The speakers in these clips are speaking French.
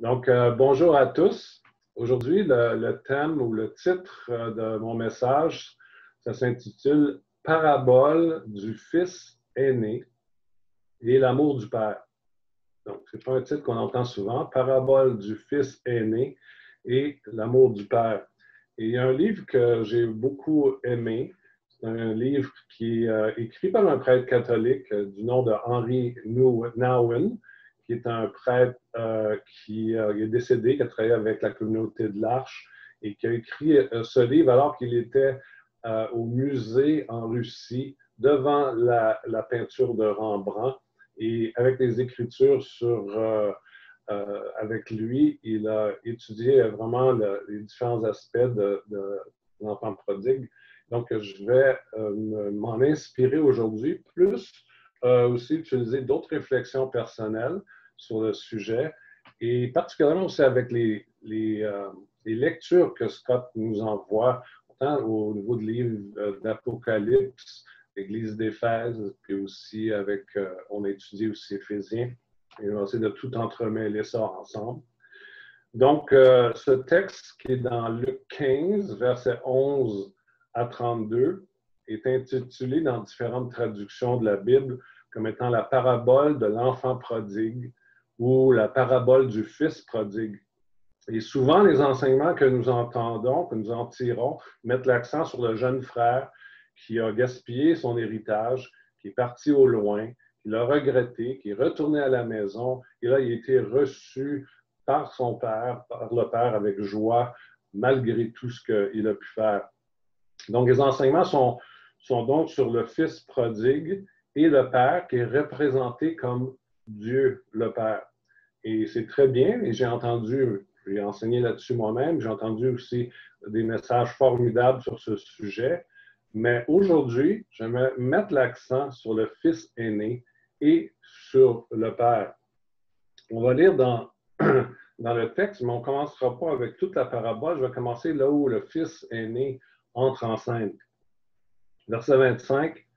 Bonjour à tous. Aujourd'hui, le thème ou le titre de mon message, ça s'intitule Parabole du fils aîné et l'amour du père. Donc, ce n'est pas un titre qu'on entend souvent, Parabole du fils aîné et l'amour du père. Et il y a un livre que j'ai beaucoup aimé. C'est un livre qui est écrit par un prêtre catholique du nom de Henry Nouwen, qui est un prêtre qui est décédé, qui a travaillé avec la communauté de l'Arche et qui a écrit ce livre alors qu'il était au musée en Russie devant la peinture de Rembrandt et avec des écritures avec lui, il a étudié vraiment les différents aspects de l'enfant prodigue. Donc, je vais m'en inspirer aujourd'hui, plus aussi utiliser d'autres réflexions personnelles sur le sujet, et particulièrement aussi avec les lectures que Scott nous envoie, autant au niveau de livres d'Apocalypse, l'Église d'Éphèse, puis aussi on a étudié aussi Éphésiens, et on va essayer de tout entremêler ça ensemble. Donc, ce texte qui est dans Luc 15, versets 11 à 32, est intitulé dans différentes traductions de la Bible comme étant la parabole de l'enfant prodigue ou la parabole du fils prodigue. Et souvent, les enseignements que nous entendons, que nous en tirons, mettent l'accent sur le jeune frère qui a gaspillé son héritage, qui est parti au loin, qui l'a regretté, qui est retourné à la maison, et là, il a été reçu par son père, par le père, avec joie, malgré tout ce qu'il a pu faire. Donc, les enseignements sont donc sur le fils prodigue et le père qui est représenté comme Dieu le Père. Et c'est très bien, et j'ai enseigné là-dessus moi-même, j'ai entendu aussi des messages formidables sur ce sujet, mais aujourd'hui, je vais mettre l'accent sur le fils aîné et sur le père. On va lire dans le texte, mais on ne commencera pas avec toute la parabole, je vais commencer là où le fils aîné entre en scène. Verset 25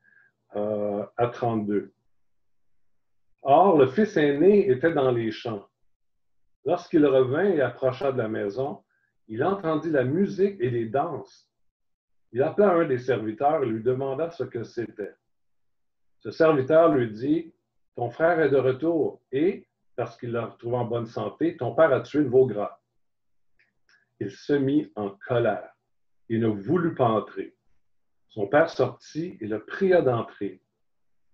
à 32. Or, le fils aîné était dans les champs. Lorsqu'il revint et approcha de la maison, il entendit la musique et les danses. Il appela un des serviteurs et lui demanda ce que c'était. Ce serviteur lui dit, « Ton frère est de retour et, parce qu'il l'a retrouvé en bonne santé, ton père a tué le veau gras. » Il se mit en colère. Il ne voulut pas entrer. Son père sortit et le pria d'entrer.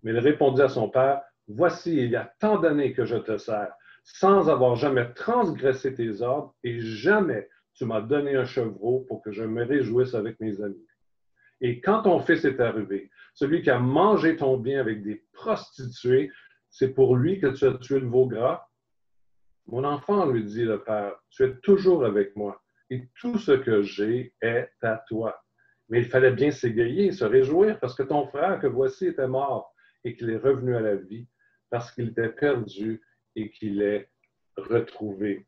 Mais il répondit à son père, « Voici, il y a tant d'années que je te sers, sans avoir jamais transgressé tes ordres, et jamais tu m'as donné un chevreau pour que je me réjouisse avec mes amis. Et quand ton fils est arrivé, celui qui a mangé ton bien avec des prostituées, c'est pour lui que tu as tué le veau gras? Mon enfant, lui dit le père, tu es toujours avec moi, et tout ce que j'ai est à toi. Mais il fallait bien s'égayer et se réjouir, parce que ton frère que voici était mort, et qu'il est revenu à la vie, parce qu'il était perdu et qu'il est retrouvé.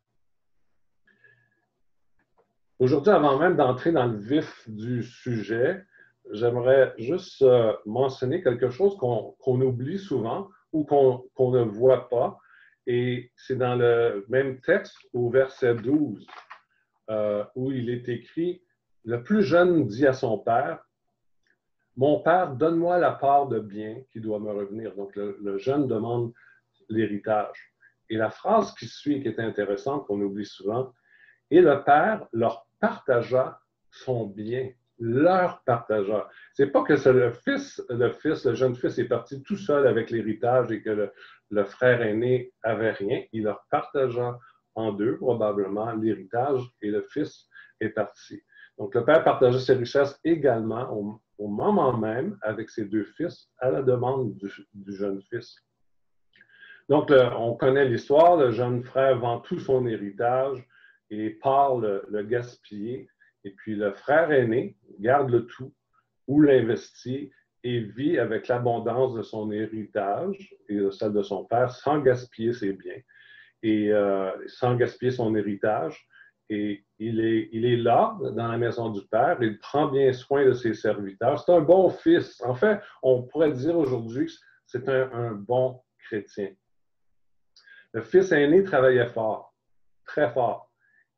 Aujourd'hui, avant même d'entrer dans le vif du sujet, j'aimerais juste mentionner quelque chose qu'on oublie souvent ou qu'on ne voit pas. Et c'est dans le même texte, au verset 12, où il est écrit, « Le plus jeune dit à son père, « Mon père, donne-moi la part de bien qui doit me revenir. » Donc, le jeune demande l'héritage. Et la phrase qui suit, qui est intéressante, qu'on oublie souvent, « Et le père leur partagea son bien. » Leur partagea. C'est pas que c'est le jeune fils est parti tout seul avec l'héritage et que le frère aîné avait rien. Il leur partagea en deux, probablement, l'héritage et le fils est parti. Donc, le père partageait ses richesses également au moment même avec ses deux fils à la demande du jeune fils. Donc, on connaît l'histoire. Le jeune frère vend tout son héritage et part le gaspiller. Et puis, le frère aîné garde le tout ou l'investit et vit avec l'abondance de son héritage et de celle de son père sans gaspiller ses biens et sans gaspiller son héritage. Et il est là, dans la maison du père, il prend bien soin de ses serviteurs. C'est un bon fils. En fait, on pourrait dire aujourd'hui que c'est un bon chrétien. Le fils aîné travaillait fort. très fort.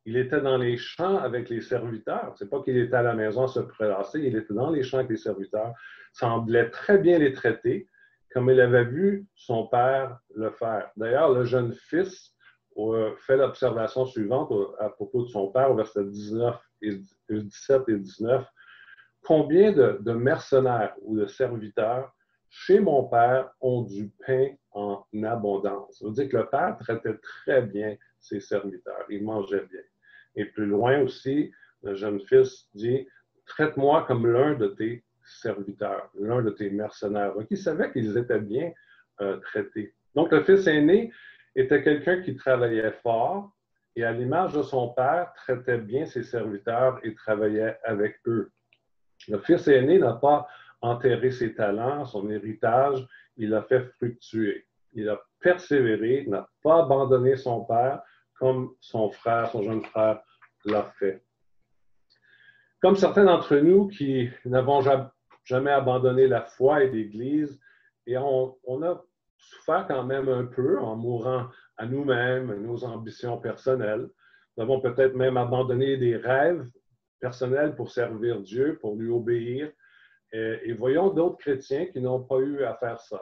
Il était dans les champs avec les serviteurs. C'est pas qu'il était à la maison à se prélasser, il était dans les champs avec les serviteurs. Il semblait très bien les traiter, comme il avait vu son père le faire. D'ailleurs, le jeune fils fait l'observation suivante à propos de son père, au verset 17 et 19. Combien de mercenaires ou de serviteurs chez mon père ont du pain en abondance? Ça veut dire que le père traitait très bien ses serviteurs. Il mangeait bien. Et plus loin aussi, le jeune fils dit, traite-moi comme l'un de tes serviteurs, l'un de tes mercenaires. Donc, il savait qu'ils étaient bien traités. Donc, le fils aîné était quelqu'un qui travaillait fort et à l'image de son père, traitait bien ses serviteurs et travaillait avec eux. Le fils aîné n'a pas enterré ses talents, son héritage, il l'a fait fructuer. Il a persévéré, n'a pas abandonné son père comme son frère, son jeune frère, l'a fait. Comme certains d'entre nous qui n'avons jamais abandonné la foi et l'Église, et on a souffert quand même un peu en mourant à nous-mêmes, à nos ambitions personnelles. Nous avons peut-être même abandonné des rêves personnels pour servir Dieu, pour lui obéir. Et voyons d'autres chrétiens qui n'ont pas eu à faire ça.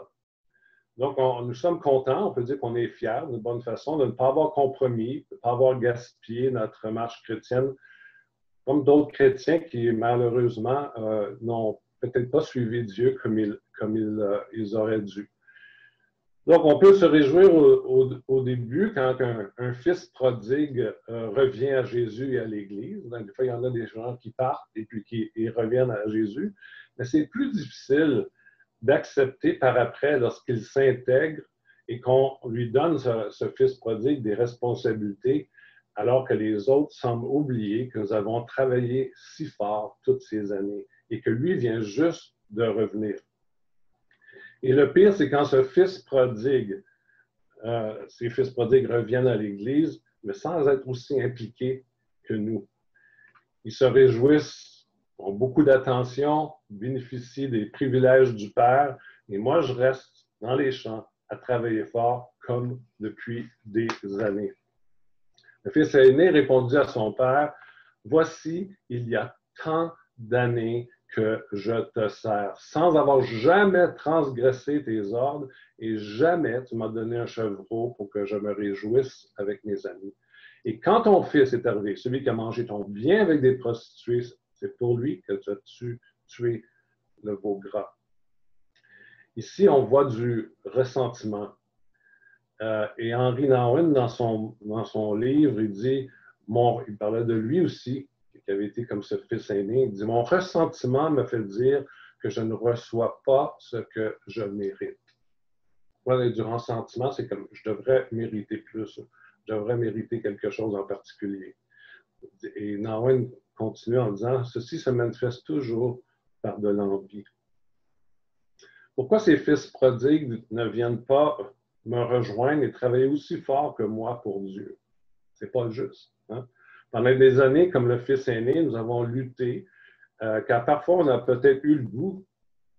Donc, nous sommes contents, on peut dire qu'on est fiers d'une bonne façon de ne pas avoir compromis, de ne pas avoir gaspillé notre marche chrétienne, comme d'autres chrétiens qui, malheureusement, n'ont peut-être pas suivi Dieu comme ils auraient dû. Donc, on peut se réjouir au début quand un fils prodigue revient à Jésus et à l'Église. Des fois, il y en a des gens qui partent et puis qui reviennent à Jésus. Mais c'est plus difficile d'accepter par après lorsqu'il s'intègre et qu'on lui donne, ce fils prodigue, des responsabilités, alors que les autres semblent oublier que nous avons travaillé si fort toutes ces années et que lui vient juste de revenir. Et le pire, c'est quand ce fils prodigue, ces fils prodigues reviennent à l'Église, mais sans être aussi impliqués que nous. Ils se réjouissent, ont beaucoup d'attention, bénéficient des privilèges du Père, et moi, je reste dans les champs à travailler fort comme depuis des années. Le fils aîné répondit à son père, « Voici, il y a tant d'années que je te sers, sans avoir jamais transgressé tes ordres, et jamais tu m'as donné un chevreau pour que je me réjouisse avec mes amis. Et quand ton fils est arrivé, celui qui a mangé ton bien avec des prostituées, c'est pour lui que tu as tué le veau gras. » Ici, on voit du ressentiment. Et Henry Nouwen, dans son livre, il dit, il parlait de lui aussi, qui avait été comme ce fils aîné, il dit, « Mon ressentiment me fait dire que je ne reçois pas ce que je mérite. » Voilà, du ressentiment, c'est comme, je devrais mériter plus, je devrais mériter quelque chose en particulier. Et Nouwen continue en disant, « Ceci se manifeste toujours par de l'envie. » Pourquoi ces fils prodigues ne viennent pas me rejoindre et travailler aussi fort que moi pour Dieu? C'est pas juste. Hein? Pendant des années, comme le fils aîné, nous avons lutté, car parfois on a peut-être eu le goût,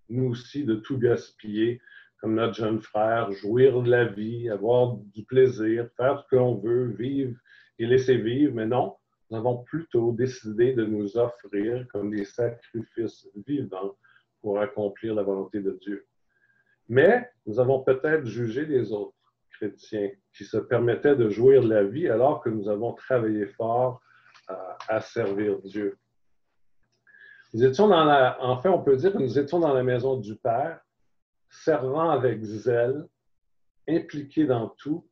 nous aussi, de tout gaspiller, comme notre jeune frère, jouir de la vie, avoir du plaisir, faire ce qu'on veut, vivre et laisser vivre, mais non, nous avons plutôt décidé de nous offrir comme des sacrifices vivants pour accomplir la volonté de Dieu. Mais nous avons peut-être jugé les autres chrétiens qui se permettaient de jouir de la vie alors que nous avons travaillé fort à servir Dieu. Nous étions enfin, on peut dire que nous étions dans la maison du Père, servant avec zèle, impliqués dans tout,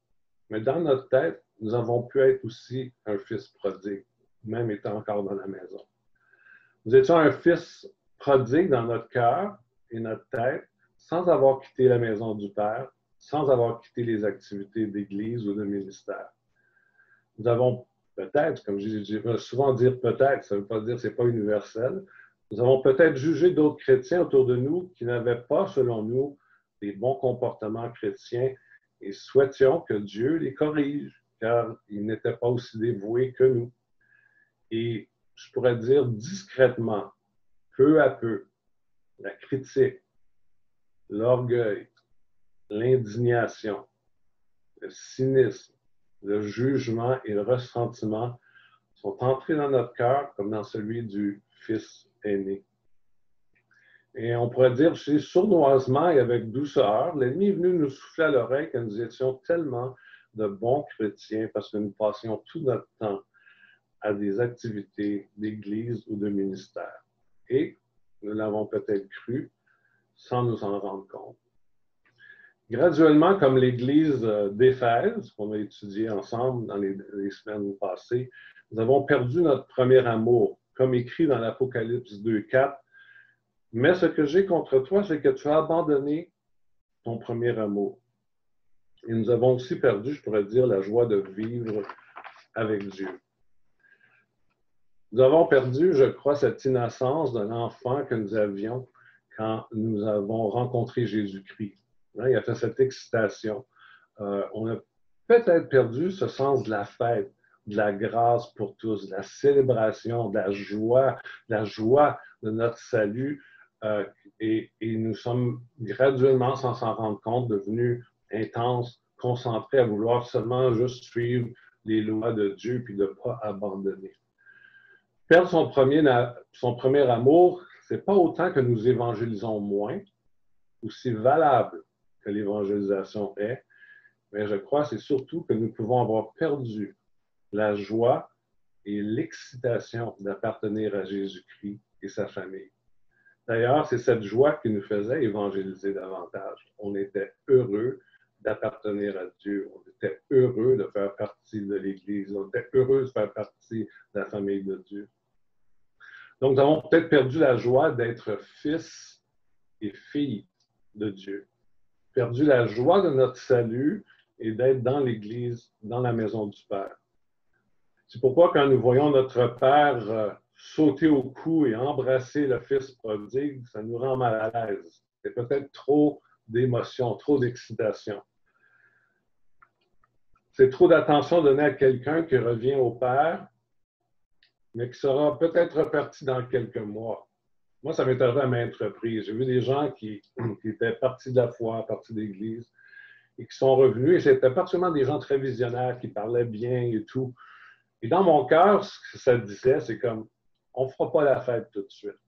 mais dans notre tête, nous avons pu être aussi un fils prodigue, même étant encore dans la maison. Nous étions un fils prodigue dans notre cœur et notre tête, sans avoir quitté la maison du Père, sans avoir quitté les activités d'église ou de ministère. Nous avons peut-être, comme je vais souvent dire peut-être, ça ne veut pas dire que ce n'est pas universel, nous avons peut-être jugé d'autres chrétiens autour de nous qui n'avaient pas, selon nous, des bons comportements chrétiens et souhaitions que Dieu les corrige, car ils n'étaient pas aussi dévoués que nous. Et je pourrais dire discrètement, peu à peu, la critique, l'orgueil, l'indignation, le cynisme, le jugement et le ressentiment sont entrés dans notre cœur comme dans celui du fils aîné. Et on pourrait dire aussi sournoisement et avec douceur, l'ennemi est venu nous souffler à l'oreille que nous étions tellement de bons chrétiens parce que nous passions tout notre temps à des activités d'église ou de ministère. Et nous l'avons peut-être cru sans nous en rendre compte. Graduellement, comme l'Église d'Éphèse, qu'on a étudié ensemble dans les semaines passées, nous avons perdu notre premier amour, comme écrit dans l'Apocalypse 2,4. Mais ce que j'ai contre toi, c'est que tu as abandonné ton premier amour. Et nous avons aussi perdu, je pourrais dire, la joie de vivre avec Dieu. Nous avons perdu, je crois, cette innocence de l'enfant que nous avions quand nous avons rencontré Jésus-Christ. Il y a fait cette excitation. On a peut-être perdu ce sens de la fête, de la grâce pour tous, de la célébration, de la joie de notre salut. Et nous sommes graduellement, sans s'en rendre compte, devenus intenses, concentrés à vouloir seulement juste suivre les lois de Dieu puis de ne pas abandonner. Perdre son premier amour, ce n'est pas autant que nous évangélisons moins, aussi valable que l'évangélisation est, mais je crois que c'est surtout que nous pouvons avoir perdu la joie et l'excitation d'appartenir à Jésus-Christ et sa famille. D'ailleurs, c'est cette joie qui nous faisait évangéliser davantage. On était heureux d'appartenir à Dieu. On était heureux de faire partie de l'Église. On était heureux de faire partie de la famille de Dieu. Donc, nous avons peut-être perdu la joie d'être fils et filles de Dieu. Perdu la joie de notre salut et d'être dans l'Église, dans la maison du Père. C'est pourquoi quand nous voyons notre Père sauter au cou et embrasser le Fils prodigue, ça nous rend mal à l'aise. C'est peut-être trop d'émotion, trop d'excitation. C'est trop d'attention donnée à quelqu'un qui revient au Père, mais qui sera peut-être reparti dans quelques mois. Moi, ça m'est arrivé à maintes reprises. J'ai vu des gens qui étaient partis de la foi, partis de l'Église, et qui sont revenus, et c'était particulièrement des gens très visionnaires, qui parlaient bien et tout. Et dans mon cœur, ce que ça disait, c'est comme, on ne fera pas la fête tout de suite.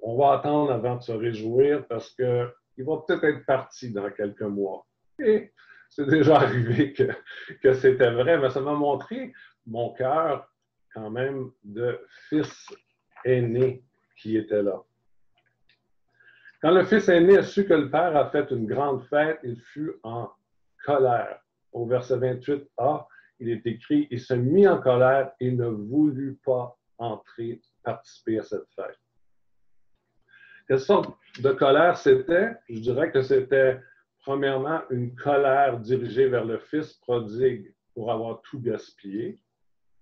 On va attendre avant de se réjouir parce qu'il va peut-être être parti dans quelques mois. Et c'est déjà arrivé que c'était vrai, mais ça m'a montré mon cœur quand même de fils aîné qui était là. Quand le fils aîné a su que le père a fait une grande fête, il fut en colère. Au verset 28a, il est écrit « Il se mit en colère et ne voulut pas participer à cette fête. » Quelle sorte de colère c'était? Je dirais que c'était premièrement une colère dirigée vers le fils prodigue pour avoir tout gaspillé,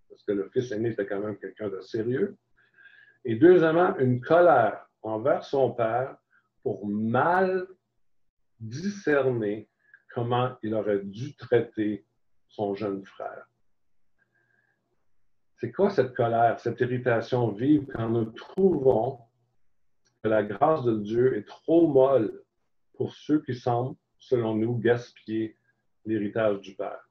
parce que le fils aîné était quand même quelqu'un de sérieux. Et deuxièmement, une colère envers son père pour mal discerner comment il aurait dû traiter son jeune frère. C'est quoi cette colère, cette irritation vive quand nous trouvons que la grâce de Dieu est trop molle pour ceux qui semblent, selon nous, gaspiller l'héritage du Père?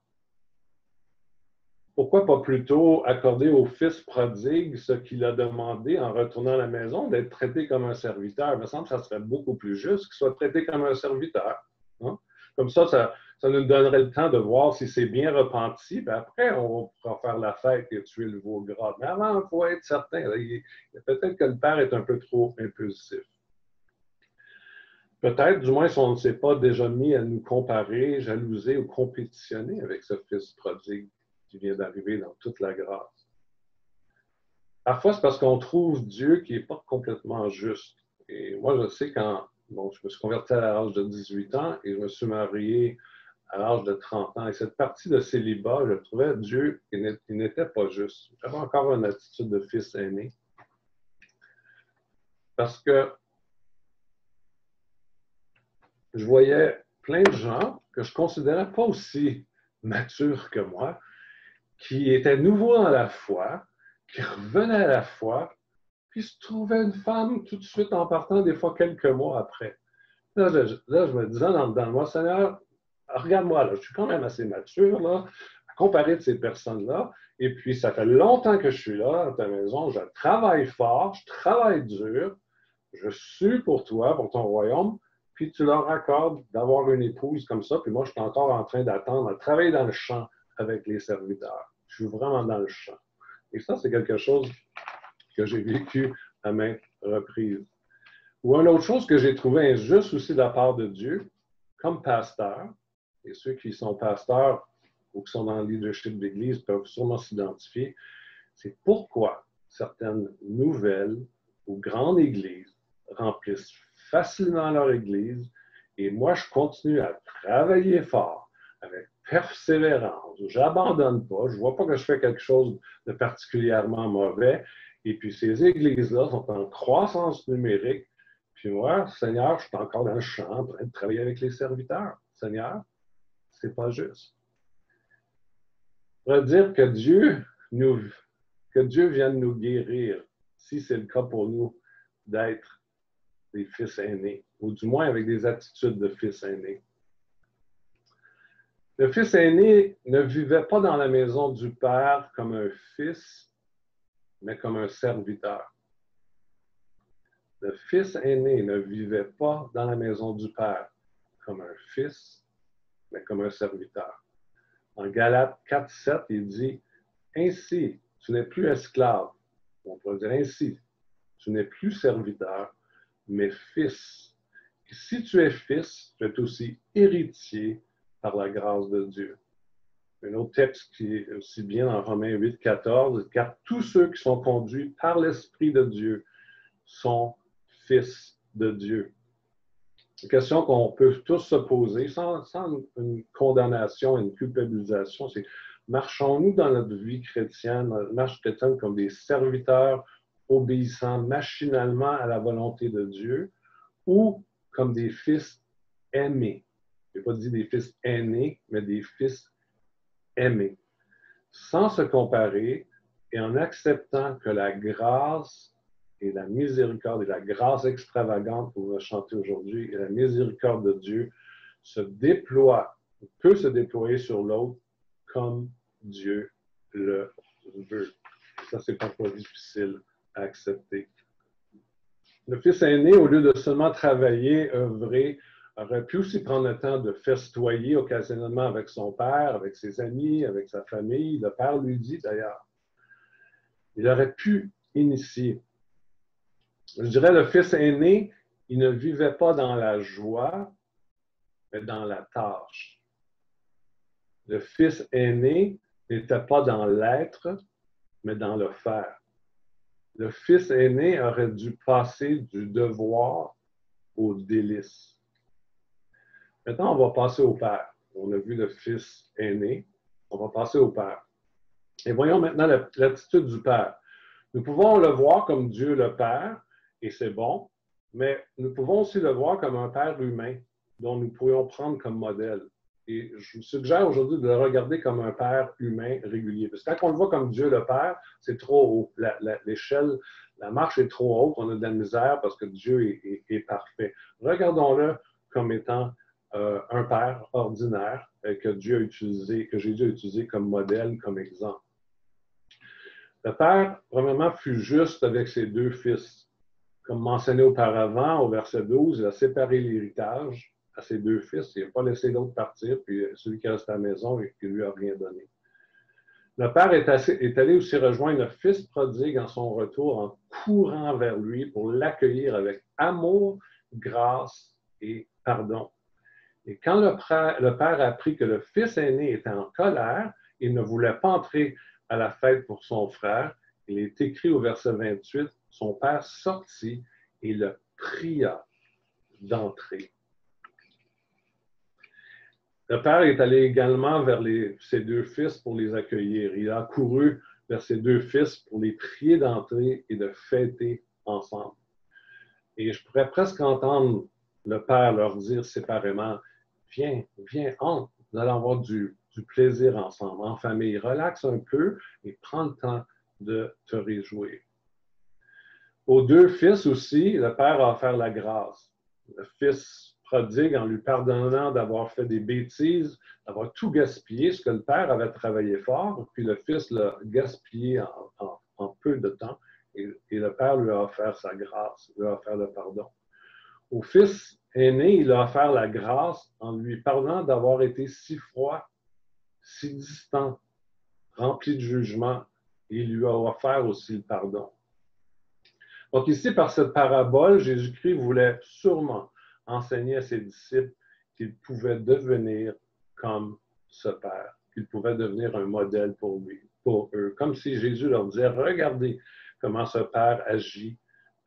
Pourquoi pas plutôt accorder au fils prodigue ce qu'il a demandé en retournant à la maison, d'être traité comme un serviteur? Il me semble que ça serait beaucoup plus juste qu'il soit traité comme un serviteur. Hein? Comme ça nous donnerait le temps de voir si c'est bien repenti, puis après, on pourra faire la fête et tuer le veau gras. Mais avant, il faut être certain. Peut-être que le père est un peu trop impulsif. Peut-être, du moins, si on ne s'est pas déjà mis à nous comparer, jalouser ou compétitionner avec ce fils prodigue qui vient d'arriver dans toute la grâce. Parfois, c'est parce qu'on trouve Dieu qui n'est pas complètement juste. Et moi, je sais quand je me suis converti à l'âge de 18 ans et je me suis marié à l'âge de 30 ans. Et cette partie de célibat, je trouvais Dieu qui n'était pas juste. J'avais encore une attitude de fils aîné. Parce que je voyais plein de gens que je ne considérais pas aussi matures que moi, qui étaient nouveaux dans la foi, qui revenaient à la foi, puis se trouvaient une femme tout de suite en partant, des fois quelques mois après. Là, je me disais dans moi, Seigneur, regarde-moi, là, je suis quand même assez mature, là. comparer de ces personnes-là. Et puis, ça fait longtemps que je suis là, à ta maison. Je travaille fort, je travaille dur, je suis pour toi, pour ton royaume. Puis, tu leur accordes d'avoir une épouse comme ça. Puis, moi, je suis encore en train d'attendre à travailler dans le champ avec les serviteurs. Je suis vraiment dans le champ. Et ça, c'est quelque chose que j'ai vécu à maintes reprises. Ou une autre chose que j'ai trouvé injuste aussi de la part de Dieu, comme pasteur, et ceux qui sont pasteurs ou qui sont dans le leadership d'Église peuvent sûrement s'identifier, c'est pourquoi certaines nouvelles ou grandes églises remplissent facilement leur église et moi, je continue à travailler fort avec persévérance. Je n'abandonne pas. Je ne vois pas que je fais quelque chose de particulièrement mauvais. Et puis, ces églises-là sont en croissance numérique. Puis moi, Seigneur, je suis encore dans le champ en train de travailler avec les serviteurs. Seigneur, c'est pas juste. On va dire que Dieu vienne nous guérir, si c'est le cas pour nous, d'être des fils aînés, ou du moins avec des attitudes de fils aînés. Le fils aîné ne vivait pas dans la maison du Père comme un fils, mais comme un serviteur. Le fils aîné ne vivait pas dans la maison du Père comme un fils, mais comme un serviteur. En Galates 4:7, il dit « Ainsi, tu n'es plus esclave. » On pourrait dire « Ainsi, tu n'es plus serviteur, mais fils. » Et si tu es fils, tu es aussi héritier par la grâce de Dieu. Un autre texte qui est aussi bien dans Romains 8:14, « Car tous ceux qui sont conduits par l'Esprit de Dieu sont fils de Dieu. » Une question qu'on peut tous se poser sans une condamnation, une culpabilisation, c'est marchons-nous dans notre vie chrétienne, notre marche chrétienne comme des serviteurs obéissant machinalement à la volonté de Dieu ou comme des fils aimés? Je n'ai pas dit des fils aînés, mais des fils aimés. Sans se comparer et en acceptant que la grâce et la miséricorde et la grâce extravagante qu'on va chanter aujourd'hui et la miséricorde de Dieu peut se déployer sur l'autre comme Dieu le veut. Ça, c'est parfois difficile à accepter. Le fils aîné, au lieu de seulement travailler, œuvrer, aurait pu aussi prendre le temps de festoyer occasionnellement avec son père, avec ses amis, avec sa famille. Le père lui dit d'ailleurs. Il aurait pu initier. Je dirais, le fils aîné, il ne vivait pas dans la joie, mais dans la tâche. Le fils aîné n'était pas dans l'être, mais dans le faire. Le fils aîné aurait dû passer du devoir au délice. Maintenant, on va passer au père. On a vu le fils aîné. On va passer au père. Et voyons maintenant l'attitude du père. Nous pouvons le voir comme Dieu le Père, et c'est bon, mais nous pouvons aussi le voir comme un père humain dont nous pourrions prendre comme modèle. Et je vous suggère aujourd'hui de le regarder comme un père humain régulier. Parce que quand on le voit comme Dieu le Père, c'est trop haut. L'échelle, la marche est trop haute, on a de la misère parce que Dieu est parfait. Regardons-le comme étant un père ordinaire que Dieu a utilisé, que Jésus a utilisé comme modèle, comme exemple. Le père, premièrement, fut juste avec ses deux fils. Comme mentionné auparavant, au verset 12, il a séparé l'héritage à ses deux fils. Il n'a pas laissé l'autre partir, puis celui qui reste à la maison, il ne lui a rien donné. Le père est allé aussi rejoindre le fils prodigue en son retour en courant vers lui pour l'accueillir avec amour, grâce et pardon. Et quand le père apprit que le fils aîné était en colère, il ne voulait pas entrer à la fête pour son frère, il est écrit au verset 28, son père sortit et le pria d'entrer. Le père est allé également vers ses deux fils pour les accueillir. Il a couru vers ses deux fils pour les prier d'entrer et de fêter ensemble. Et je pourrais presque entendre le père leur dire séparément, viens, entre, nous allons avoir du plaisir ensemble, en famille. Relaxe un peu et prends le temps de te réjouir. Aux deux fils aussi, le père a offert la grâce. Le fils prodigue en lui pardonnant d'avoir fait des bêtises, d'avoir tout gaspillé, ce que le père avait travaillé fort, puis le fils l'a gaspillé en peu de temps, et le père lui a offert sa grâce, lui a offert le pardon. Au fils aîné, il a offert la grâce en lui pardonnant d'avoir été si froid, si distant, rempli de jugement, et il lui a offert aussi le pardon. Donc ici, par cette parabole, Jésus-Christ voulait sûrement enseigner à ses disciples qu'ils pouvaient devenir comme ce Père, qu'ils pouvaient devenir un modèle pour lui, pour eux, comme si Jésus leur disait, regardez comment ce Père agit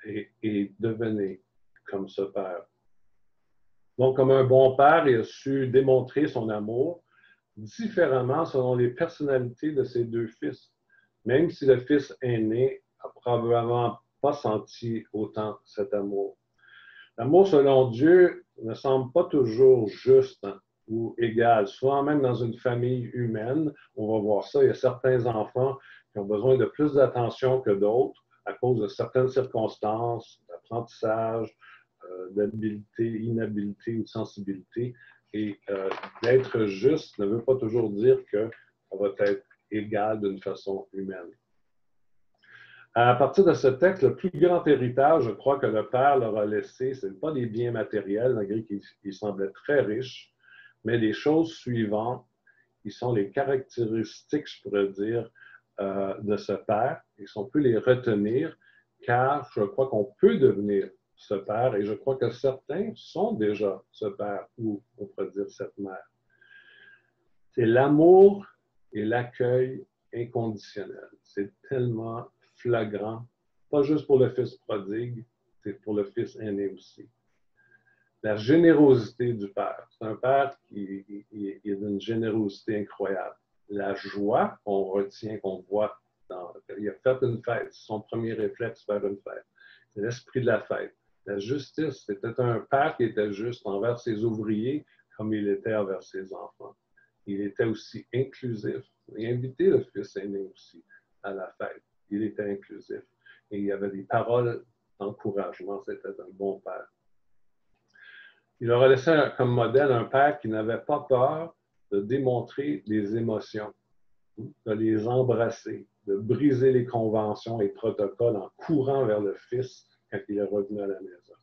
et devenez comme ce Père. Donc, comme un bon Père, il a su démontrer son amour différemment selon les personnalités de ses deux fils, même si le fils aîné a probablement pas senti autant cet amour. L'amour selon Dieu ne semble pas toujours juste ou égal. Souvent, même dans une famille humaine, on va voir ça, il y a certains enfants qui ont besoin de plus d'attention que d'autres à cause de certaines circonstances, d'apprentissage, d'habilité, inhabilité ou de sensibilité. Et d'être juste ne veut pas toujours dire que ça va être égal d'une façon humaine. À partir de ce texte, le plus grand héritage, je crois, que le Père leur a laissé, ce n'est pas des biens matériels, malgré qu'ils semblaient très riches, mais les choses suivantes, qui sont les caractéristiques, je pourrais dire, de ce Père, et si on peut les retenir, car je crois qu'on peut devenir ce Père, et je crois que certains sont déjà ce Père, ou on pourrait dire cette Mère. C'est l'amour et l'accueil inconditionnel. C'est tellement flagrant, pas juste pour le fils prodigue, c'est pour le fils aîné aussi. La générosité du Père. C'est un Père qui est d'une générosité incroyable. La joie qu'on retient, qu'on voit, il a fait une fête, c'est son premier réflexe, faire une fête. C'est l'esprit de la fête. La justice, c'était un Père qui était juste envers ses ouvriers comme il était envers ses enfants. Il était aussi inclusif. Il invitait le fils aîné aussi à la fête. Il était inclusif. Et il y avait des paroles d'encouragement. C'était un bon Père. Il leur a laissé comme modèle un père qui n'avait pas peur de démontrer des émotions, de les embrasser, de briser les conventions et protocoles en courant vers le Fils quand il est revenu à la maison.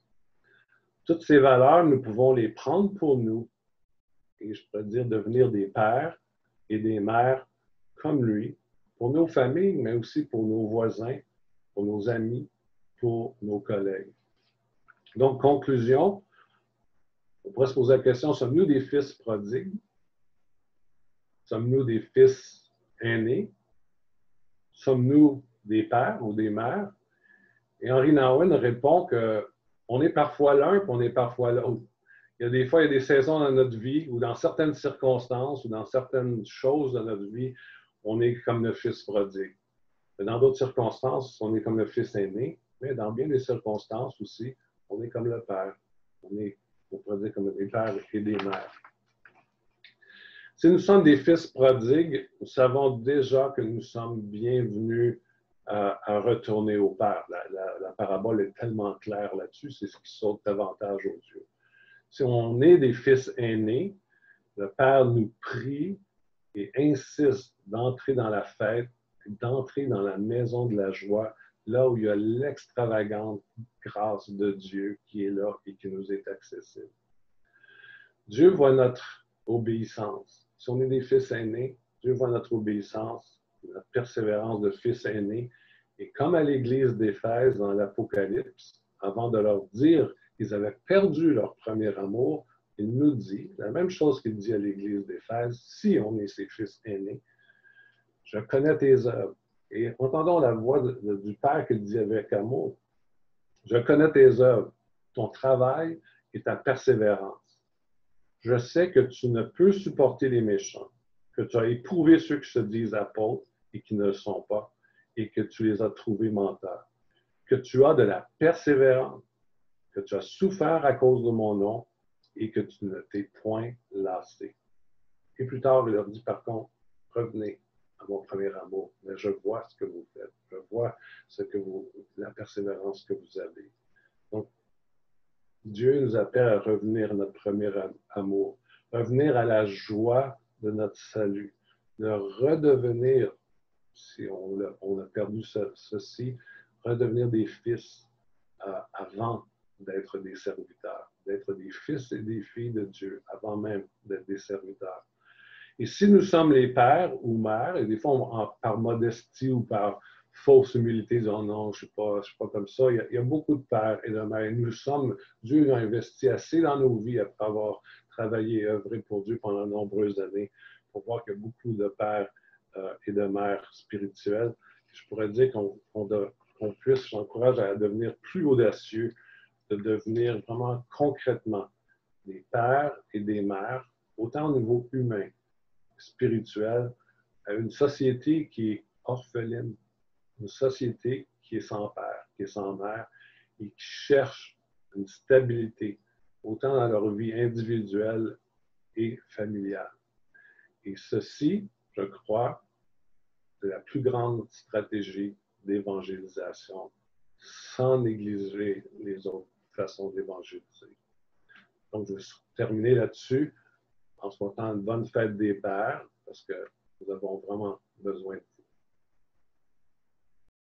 Toutes ces valeurs, nous pouvons les prendre pour nous et je pourrais dire devenir des pères et des mères comme lui, pour nos familles, mais aussi pour nos voisins, pour nos amis, pour nos collègues. Donc, conclusion, on pourrait se poser la question, sommes-nous des fils prodigues? Sommes-nous des fils aînés? Sommes-nous des pères ou des mères? Et Henri Nouwen répond qu'on est parfois l'un et on est parfois l'autre. Il y a des fois, il y a des saisons dans notre vie ou dans certaines circonstances ou dans certaines choses de notre vie, on est comme le fils prodigue. Mais dans d'autres circonstances, on est comme le fils aîné, mais dans bien des circonstances aussi, on est comme le père. On pourrait dire comme des pères et des mères. Si nous sommes des fils prodigues, nous savons déjà que nous sommes bienvenus à retourner au Père. La parabole est tellement claire là-dessus, c'est ce qui saute davantage aux yeux. Si on est des fils aînés, le Père nous prie et insiste d'entrer dans la fête, d'entrer dans la maison de la joie, là où il y a l'extravagante grâce de Dieu qui est là et qui nous est accessible. Dieu voit notre obéissance. Si on est des fils aînés, Dieu voit notre obéissance, notre persévérance de fils aînés. Et comme à l'Église d'Éphèse dans l'Apocalypse, avant de leur dire qu'ils avaient perdu leur premier amour, il nous dit la même chose qu'il dit à l'Église d'Éphèse, si on est ses fils aînés, je connais tes œuvres. Et entendons la voix du Père qu'il dit avec amour. Je connais tes œuvres, ton travail et ta persévérance. Je sais que tu ne peux supporter les méchants, que tu as éprouvé ceux qui se disent apôtres et qui ne le sont pas, et que tu les as trouvés menteurs, que tu as de la persévérance, que tu as souffert à cause de mon nom et que tu ne t'es point lassé. Et plus tard, il leur dit par contre, revenez à mon premier amour, mais je vois ce que vous faites, je vois la persévérance que vous avez. Donc, Dieu nous appelle à revenir à notre premier amour, revenir à la joie de notre salut, de redevenir, si on a perdu ceci, redevenir des fils avant d'être des serviteurs, d'être des fils et des filles de Dieu, avant même d'être des serviteurs. Et si nous sommes les pères ou mères, et des fois, par modestie ou par fausse humilité, disons non, je ne suis pas comme ça. Il y a beaucoup de pères et de mères. Dieu a investi assez dans nos vies après avoir travaillé et œuvré pour Dieu pendant de nombreuses années pour voir qu'il y a beaucoup de pères et de mères spirituels. Je pourrais dire qu'on puisse, j'encourage à devenir plus audacieux, de devenir vraiment concrètement des pères et des mères, autant au niveau humain, spirituel, à une société qui est orpheline, une société qui est sans père, qui est sans mère et qui cherche une stabilité, autant dans leur vie individuelle et familiale. Et ceci, je crois, c'est la plus grande stratégie d'évangélisation, sans négliger les autres façons d'évangéliser. Donc, je vais terminer là-dessus en souhaitant une bonne fête des pères, parce que nous avons vraiment besoin de